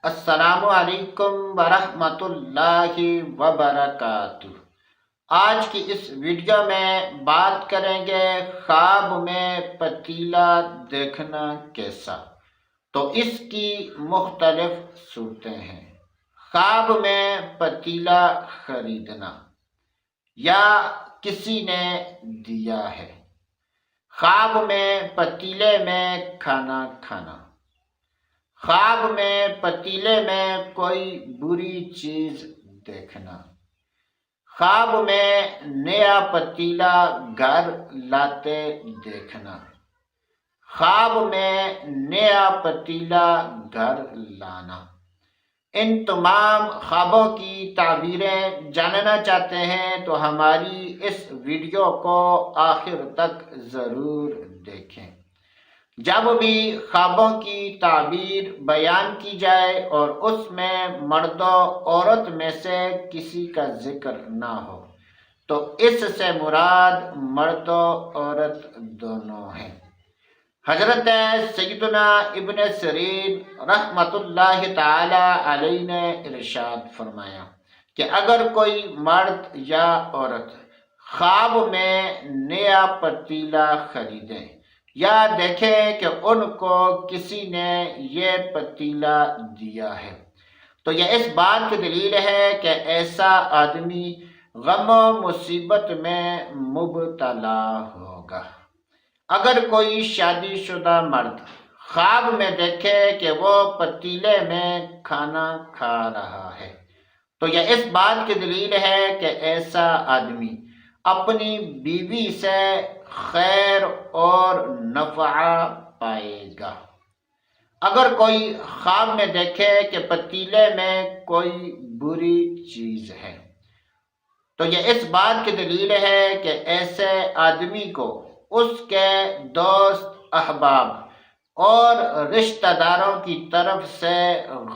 السلام علیکم ورحمۃ اللہ وبرکاتہ۔ آج کی اس ویڈیو میں بات کریں گے خواب میں پتیلا دیکھنا کیسا۔ تو اس کی مختلف صورتیں ہیں۔ خواب میں پتیلا خریدنا یا کسی نے دیا ہے۔ خواب میں پتیلے میں کھانا کھانا۔ خواب میں پتیلے میں کوئی بری چیز دیکھنا۔ خواب میں نیا پتیلا گھر لاتے دیکھنا۔ خواب میں نیا پتیلا گھر لانا۔ ان تمام خوابوں کی تعبیریں جاننا چاہتے ہیں تو ہماری اس ویڈیو کو آخر تک ضرور دیکھیں۔ جب بھی خوابوں کی تعبیر بیان کی جائے اور اس میں مرد و عورت میں سے کسی کا ذکر نہ ہو تو اس سے مراد مرد و عورت دونوں ہیں۔ حضرت سیدنا ابن سیرین رحمۃ اللہ تعالی علیہ نے ارشاد فرمایا کہ اگر کوئی مرد یا عورت خواب میں نیا پتیلا خریدیں یا دیکھیں کہ ان کو کسی نے یہ پتیلا دیا ہے تو یہ اس بات کی دلیل ہے کہ ایسا آدمی غم و مصیبت میں مبتلا ہوگا۔ اگر کوئی شادی شدہ مرد خواب میں دیکھے کہ وہ پتیلے میں کھانا کھا رہا ہے تو یہ اس بات کی دلیل ہے کہ ایسا آدمی اپنی بیوی سے خیر اور نفع پائے گا۔ اگر کوئی خواب میں دیکھے کہ پتیلے میں کوئی بری چیز ہے تو یہ اس بات کی دلیل ہے کہ ایسے آدمی کو اس کے دوست احباب اور رشتہ داروں کی طرف سے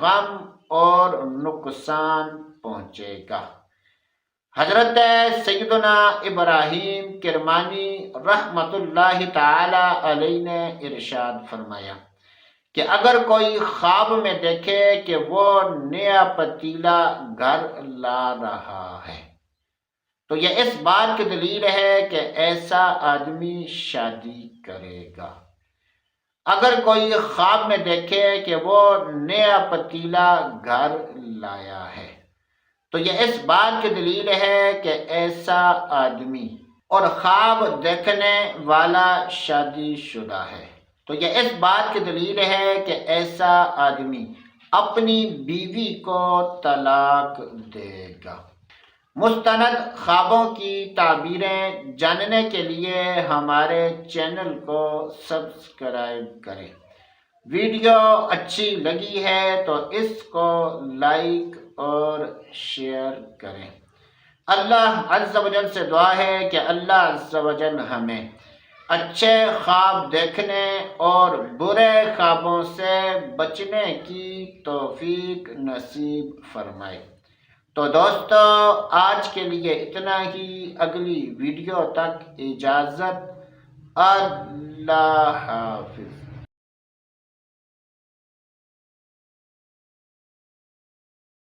غم اور نقصان پہنچے گا۔ حضرت سیدنا ابراہیم کرمانی رحمۃ اللہ تعالی علیہ نے ارشاد فرمایا کہ اگر کوئی خواب میں دیکھے کہ وہ نیا پتیلا گھر لا رہا ہے تو یہ اس بات کی دلیل ہے کہ ایسا آدمی شادی کرے گا۔ اگر کوئی خواب میں دیکھے کہ وہ نیا پتیلا گھر لایا ہے تو یہ اس بات کی دلیل ہے کہ ایسا آدمی اور خواب دیکھنے والا شادی شدہ ہے تو یہ اس بات کی دلیل ہے کہ ایسا آدمی اپنی بیوی کو طلاق دے گا۔ مستند خوابوں کی تعبیریں جاننے کے لیے ہمارے چینل کو سبسکرائب کریں۔ ویڈیو اچھی لگی ہے تو اس کو لائک اور شیئر کریں۔ اللہ عز و جل سے دعا ہے کہ اللہ عز و جل ہمیں اچھے خواب دیکھنے اور برے خوابوں سے بچنے کی توفیق نصیب فرمائے۔ تو دوستو آج کے لیے اتنا ہی، اگلی ویڈیو تک اجازت، اللہ حافظ۔